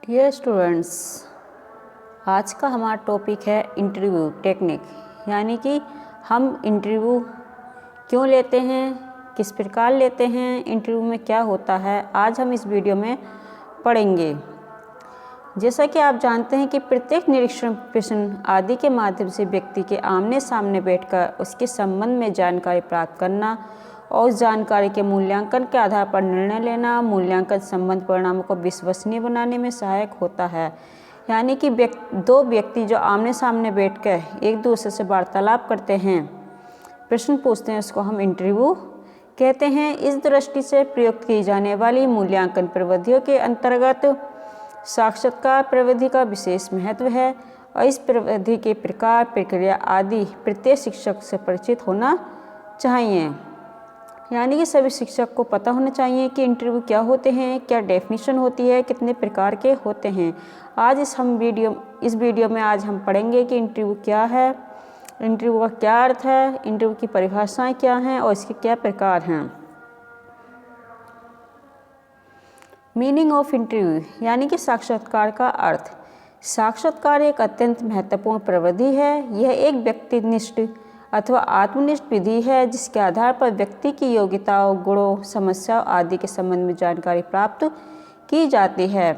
Dear students, आज का हमारा टॉपिक है इंटरव्यू टेक्निक। यानी कि हम इंटरव्यू क्यों लेते हैं, किस प्रकार लेते हैं, इंटरव्यू में क्या होता है, आज हम इस वीडियो में पढ़ेंगे। जैसा कि आप जानते हैं कि प्रत्येक निरीक्षण प्रश्न आदि के माध्यम से व्यक्ति के आमने सामने बैठकर उसके संबंध में जानकारी प्राप्त करना और उस जानकारी के मूल्यांकन के आधार पर निर्णय लेना, मूल्यांकन संबंध परिणामों को विश्वसनीय बनाने में सहायक होता है। यानी कि दो व्यक्ति जो आमने सामने बैठकर एक दूसरे से वार्तालाप करते हैं, प्रश्न पूछते हैं, उसको हम इंटरव्यू कहते हैं। इस दृष्टि से प्रयुक्त की जाने वाली मूल्यांकन प्रविधियों के अंतर्गत साक्षात्कार प्रविधि का विशेष महत्व है और इस प्रविधि के प्रकार, प्रक्रिया आदि प्रत्येक शिक्षक से परिचित होना चाहिए। यानी कि सभी शिक्षक को पता होना चाहिए कि इंटरव्यू क्या होते हैं, क्या डेफिनेशन होती है, कितने प्रकार के होते हैं। आज इस वीडियो में आज हम पढ़ेंगे कि इंटरव्यू क्या है, इंटरव्यू का क्या अर्थ है, इंटरव्यू की परिभाषाएं क्या हैं और इसके क्या प्रकार हैं। मीनिंग ऑफ इंटरव्यू यानी कि साक्षात्कार का अर्थ। साक्षात्कार एक अत्यंत महत्वपूर्ण प्रविधि है। यह एक व्यक्तिनिष्ठ अथवा आत्मनिष्ठ विधि है जिसके आधार पर व्यक्ति की योग्यताओं, गुणों, समस्याओं आदि के संबंध में जानकारी प्राप्त की जाती है।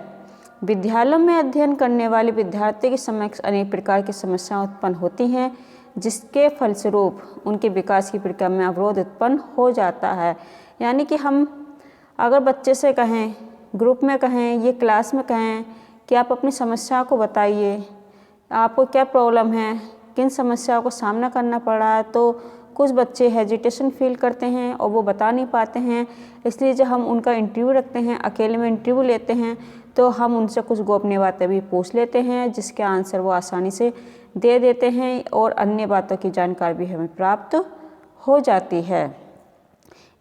विद्यालयों में अध्ययन करने वाले विद्यार्थी के समक्ष अनेक प्रकार की समस्याएं उत्पन्न होती हैं जिसके फलस्वरूप उनके विकास की प्रक्रिया में अवरोध उत्पन्न हो जाता है। यानी कि हम अगर बच्चे से कहें, ग्रुप में कहें, ये क्लास में कहें कि आप अपनी समस्याओं को बताइए, आपको क्या प्रॉब्लम है, किन समस्याओं को सामना करना पड़ रहा है, तो कुछ बच्चे हेजिटेशन फील करते हैं और वो बता नहीं पाते हैं। इसलिए जब हम उनका इंटरव्यू रखते हैं, अकेले में इंटरव्यू लेते हैं, तो हम उनसे कुछ गोपनीय बातें भी पूछ लेते हैं जिसके आंसर वो आसानी से दे देते हैं और अन्य बातों की जानकारी भी हमें प्राप्त हो जाती है।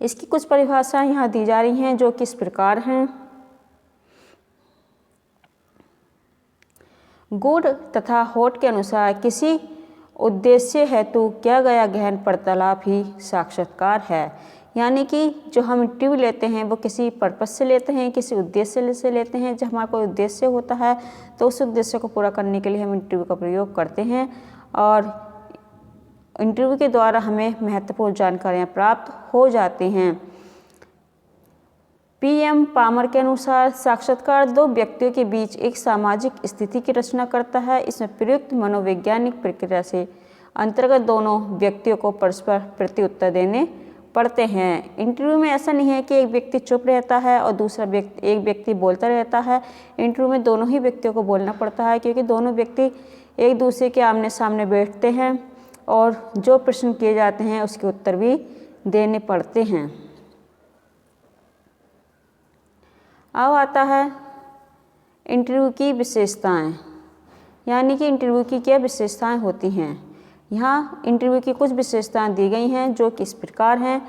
इसकी कुछ परिभाषाएं यहाँ दी जा रही हैं जो किस प्रकार हैं। गुड तथा होट के अनुसार किसी उद्देश्य हेतु किया गया गहन वार्तालाप ही साक्षात्कार है। यानी कि जो हम इंटरव्यू लेते हैं वो किसी पर्पस से लेते हैं, किसी उद्देश्य से लेते हैं। जब हमारा कोई उद्देश्य होता है तो उस उद्देश्य को पूरा करने के लिए हम इंटरव्यू का प्रयोग करते हैं और इंटरव्यू के द्वारा हमें महत्वपूर्ण जानकारियाँ प्राप्त हो जाती हैं। PM पामर के अनुसार साक्षात्कार दो व्यक्तियों के बीच एक सामाजिक स्थिति की रचना करता है। इसमें प्रयुक्त मनोवैज्ञानिक प्रक्रिया से अंतर्गत दोनों व्यक्तियों को परस्पर प्रत्युत्तर देने पड़ते हैं। इंटरव्यू में ऐसा नहीं है कि एक व्यक्ति चुप रहता है और एक व्यक्ति बोलता रहता है। इंटरव्यू में दोनों ही व्यक्तियों को बोलना पड़ता है क्योंकि दोनों व्यक्ति एक दूसरे के आमने सामने बैठते हैं और जो प्रश्न किए जाते हैं उसके उत्तर भी देने पड़ते हैं। अब आता है इंटरव्यू की विशेषताएं। यानी कि इंटरव्यू की क्या विशेषताएं होती हैं। यहाँ इंटरव्यू की कुछ विशेषताएं दी गई हैं जो कि इस प्रकार हैं।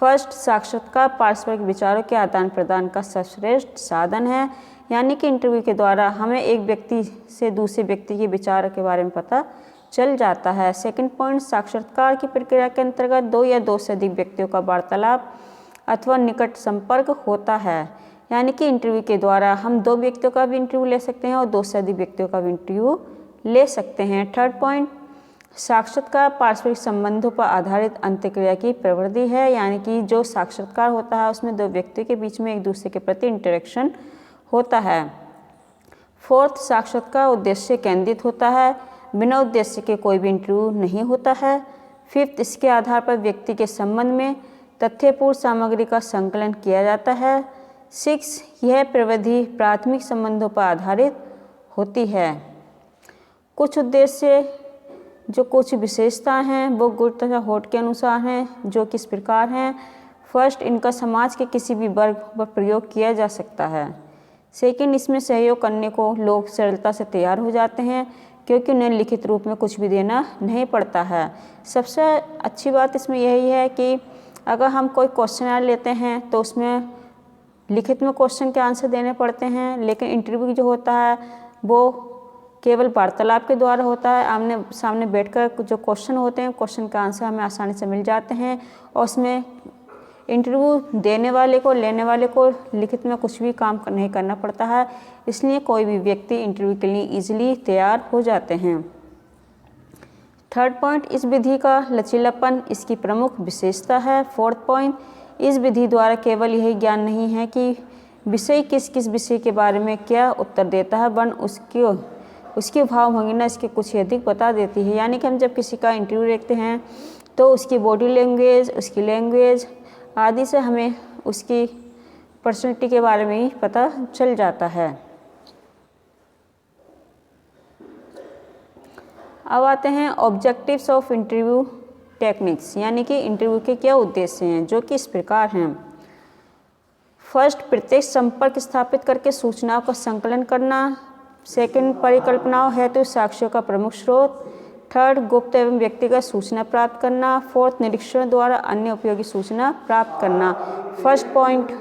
फर्स्ट, साक्षात्कार पारस्परिक विचारों के आदान प्रदान का सर्वश्रेष्ठ साधन है। यानी कि इंटरव्यू के द्वारा हमें एक व्यक्ति से दूसरे व्यक्ति के विचारों के बारे में पता चल जाता है। सेकंड पॉइंट, साक्षात्कार की प्रक्रिया के अंतर्गत दो या दो से अधिक व्यक्तियों का वार्तालाप अथवा निकट संपर्क होता है। यानी कि इंटरव्यू के द्वारा हम दो व्यक्तियों का भी इंटरव्यू ले सकते हैं और दो से अधिक व्यक्तियों का भी इंटरव्यू ले सकते हैं। थर्ड पॉइंट, साक्षात्कार पारस्परिक संबंधों पर आधारित अंतःक्रिया की प्रवृत्ति है। यानी कि जो साक्षात्कार होता है उसमें दो व्यक्तियों के बीच में एक दूसरे के प्रति इंटरेक्शन होता है। फोर्थ, साक्षात्कार उद्देश्य केंद्रित होता है, बिना उद्देश्य के कोई भी इंटरव्यू नहीं होता है। फिफ्थ, इसके आधार पर व्यक्ति के संबंध में तथ्यपूर्ण सामग्री का संकलन किया जाता है। 6, यह प्रविधि प्राथमिक संबंधों पर आधारित होती है। कुछ उद्देश्य जो कुछ विशेषताएं हैं वो गुड तथा होट के अनुसार हैं जो किस प्रकार हैं। फर्स्ट, इनका समाज के किसी भी वर्ग पर प्रयोग किया जा सकता है। सेकंड, इसमें सहयोग करने को लोग सरलता से तैयार हो जाते हैं क्योंकि उन्हें लिखित रूप में कुछ भी देना नहीं पड़ता है। सबसे अच्छी बात इसमें यही है कि अगर हम कोई क्वेश्चन लेते हैं तो उसमें लिखित में क्वेश्चन के आंसर देने पड़ते हैं, लेकिन इंटरव्यू जो होता है वो केवल वार्तालाप के द्वारा होता है। आमने सामने बैठकर जो क्वेश्चन होते हैं, क्वेश्चन का आंसर हमें आसानी से मिल जाते हैं और उसमें इंटरव्यू देने वाले को, लेने वाले को लिखित में कुछ भी काम नहीं करना पड़ता है, इसलिए कोई भी व्यक्ति इंटरव्यू के लिए ईजिली तैयार हो जाते हैं। थर्ड पॉइंट, इस विधि का लचीलापन इसकी प्रमुख विशेषता है। फोर्थ पॉइंट, इस विधि द्वारा केवल यही ज्ञान नहीं है कि विषय किस किस विषय के बारे में क्या उत्तर देता है, वन उसकी भावभंगिमा इसके कुछ अधिक बता देती है। यानी कि हम जब किसी का इंटरव्यू देखते हैं तो उसकी बॉडी लैंग्वेज, उसकी लैंग्वेज आदि से हमें उसकी पर्सनैलिटी के बारे में ही पता चल जाता है। अब आते हैं ऑब्जेक्टिव्स ऑफ इंटरव्यू टेक्निक्स, यानी कि इंटरव्यू के क्या उद्देश्य हैं, जो कि इस प्रकार हैं। फर्स्ट, प्रत्यक्ष संपर्क स्थापित करके सूचनाओं का संकलन करना। सेकंड, परिकल्पनाओं हेतु साक्ष्यों का प्रमुख स्रोत। थर्ड, गुप्त एवं व्यक्तिगत सूचना प्राप्त करना। फोर्थ, निरीक्षण द्वारा अन्य उपयोगी सूचना प्राप्त करना। फर्स्ट पॉइंट,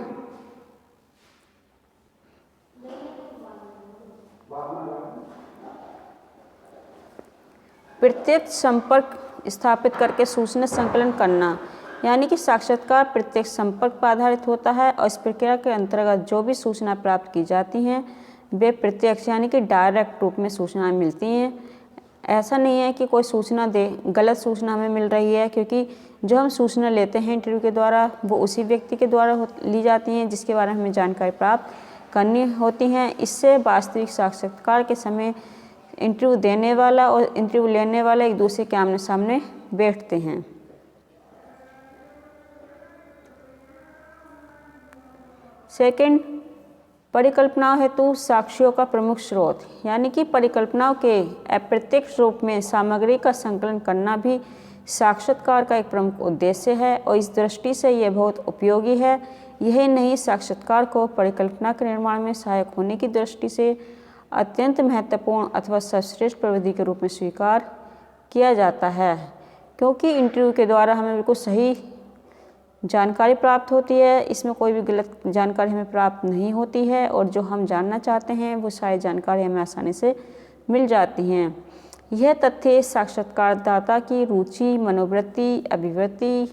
प्रत्यक्ष संपर्क स्थापित करके सूचना संकलन करना, यानी कि साक्षात्कार प्रत्यक्ष संपर्क पर आधारित होता है और इस प्रक्रिया के अंतर्गत जो भी सूचना प्राप्त की जाती हैं वे प्रत्यक्ष यानी कि डायरेक्ट रूप में सूचनाएं मिलती हैं। ऐसा नहीं है कि कोई सूचना गलत सूचना हमें मिल रही है, क्योंकि जो हम सूचना लेते हैं इंटरव्यू के द्वारा वो उसी व्यक्ति के द्वारा ली जाती हैं जिसके बारे में हमें जानकारी प्राप्त करनी होती हैं। इससे वास्तविक साक्षात्कार के समय इंटरव्यू देने वाला और इंटरव्यू लेने वाला एक दूसरे के आमने सामने बैठते हैं। सेकंड, परिकल्पनाओं हेतु साक्ष्यों का प्रमुख स्रोत, यानी कि परिकल्पनाओं के अप्रत्यक्ष रूप में सामग्री का संकलन करना भी साक्षात्कार का एक प्रमुख उद्देश्य है और इस दृष्टि से यह बहुत उपयोगी है। यही नहीं, साक्षात्कार को परिकल्पना के निर्माण में सहायक होने की दृष्टि से अत्यंत महत्वपूर्ण अथवा सर्वश्रेष्ठ प्रविधि के रूप में स्वीकार किया जाता है, क्योंकि इंटरव्यू के द्वारा हमें बिल्कुल सही जानकारी प्राप्त होती है। इसमें कोई भी गलत जानकारी हमें प्राप्त नहीं होती है और जो हम जानना चाहते हैं वो सारी जानकारी हमें आसानी से मिल जाती हैं। यह तथ्य साक्षात्कारदाता की रुचि, मनोवृत्ति, अभिवृत्ति,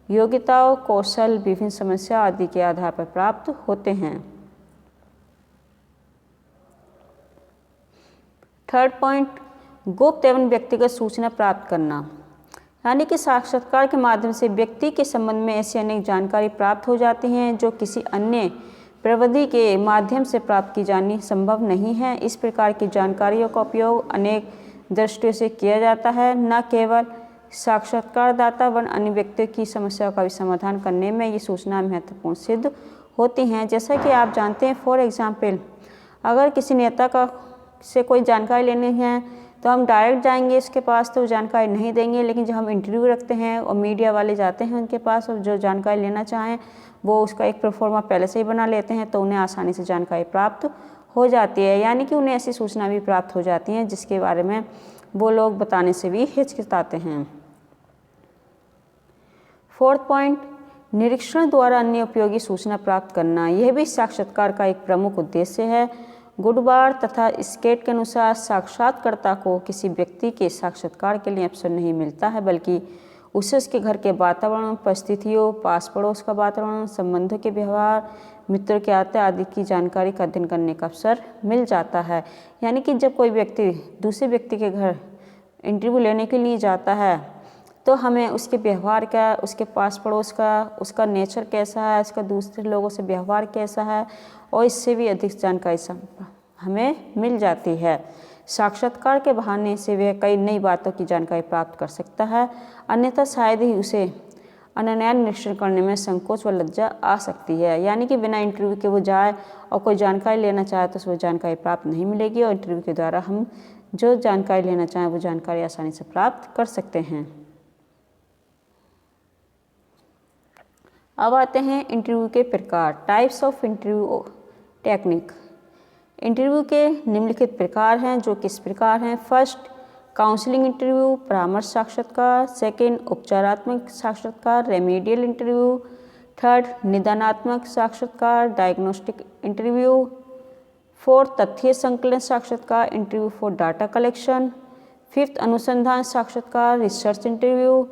योग्यताओं, कौशल, विभिन्न समस्या आदि के आधार पर प्राप्त होते हैं। थर्ड पॉइंट, गुप्त एवं व्यक्तिगत सूचना प्राप्त करना, यानी कि साक्षात्कार के माध्यम से व्यक्ति के संबंध में ऐसी अनेक जानकारी प्राप्त हो जाती हैं जो किसी अन्य प्रविधि के माध्यम से प्राप्त की जानी संभव नहीं है। इस प्रकार की जानकारियों का उपयोग अनेक दृष्टियों से किया जाता है, न केवल साक्षात्कारदाता व अन्य व्यक्तियों की समस्याओं का भी समाधान करने में ये सूचना महत्वपूर्ण सिद्ध होती हैं। जैसा कि आप जानते हैं, फॉर एग्जाम्पल, अगर किसी नेता से कोई जानकारी लेनी है तो हम डायरेक्ट जाएंगे इसके पास तो जानकारी नहीं देंगे, लेकिन जब हम इंटरव्यू रखते हैं और मीडिया वाले जाते हैं उनके पास और जो जानकारी लेना चाहें वो उसका एक प्रोफार्मा पहले से ही बना लेते हैं, तो उन्हें आसानी से जानकारी प्राप्त हो जाती है। यानी कि उन्हें ऐसी सूचना भी प्राप्त हो जाती हैं जिसके बारे में वो लोग बताने से भी हिचकिचाते हैं। फोर्थ पॉइंट, निरीक्षण द्वारा अन्य उपयोगी सूचना प्राप्त करना, यह भी साक्षात्कार का एक प्रमुख उद्देश्य है। गुडबार तथा स्केट के अनुसार साक्षात्कारकर्ता को किसी व्यक्ति के साक्षात्कार के लिए अवसर नहीं मिलता है, बल्कि उसे उसके घर के वातावरण, परिस्थितियों, पास पड़ोस का वातावरण, संबंधों के व्यवहार, मित्रों के आते आदि की जानकारी का अध्ययन करने का अवसर मिल जाता है। यानी कि जब कोई व्यक्ति दूसरे व्यक्ति के घर इंटरव्यू लेने के लिए जाता है तो हमें उसके व्यवहार का, उसके पास पड़ोस का, उसका नेचर कैसा है, उसका दूसरे लोगों से व्यवहार कैसा है, और इससे भी अधिक जानकारी हमें मिल जाती है। साक्षात्कार के बहाने से वह कई नई बातों की जानकारी प्राप्त कर सकता है, अन्यथा शायद ही उसे अनन्य निरीक्षण करने में संकोच व लज्जा आ सकती है। यानी कि बिना इंटरव्यू के वो जाए और कोई जानकारी लेना चाहे तो वो जानकारी प्राप्त नहीं मिलेगी, और इंटरव्यू के द्वारा हम जो जानकारी लेना चाहें वो जानकारी आसानी से प्राप्त कर सकते हैं। अब आते हैं इंटरव्यू के प्रकार, types of interview technique. Interview के निम्नलिखित प्रकार हैं जो किस प्रकार हैं। फर्स्ट, काउंसलिंग इंटरव्यू, परामर्श साक्षात्कार। सेकंड, उपचारात्मक साक्षात्कार, रेमेडियल इंटरव्यू। थर्ड, निदानात्मक साक्षात्कार, डायग्नोस्टिक इंटरव्यू। फोर्थ, तथ्य संकलन साक्षात्कार, interview for data collection. Fifth, अनुसंधान साक्षात्कार, रिसर्च इंटरव्यू।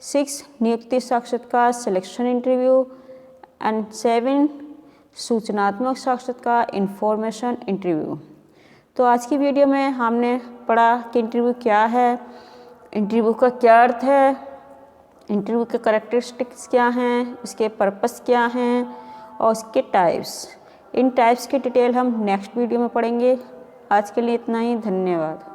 6 नियुक्ति साक्षात्कार सिलेक्शन इंटरव्यू एंड 7 सूचनात्मक साक्षात्कार इंफॉर्मेशन इंटरव्यू। तो आज की वीडियो में हमने पढ़ा कि इंटरव्यू क्या है, इंटरव्यू का क्या अर्थ है, इंटरव्यू के करैक्टरिस्टिक्स क्या हैं, इसके पर्पस क्या हैं और उसके टाइप्स। इन टाइप्स की डिटेल हम नेक्स्ट वीडियो में पढ़ेंगे। आज के लिए इतना ही, धन्यवाद।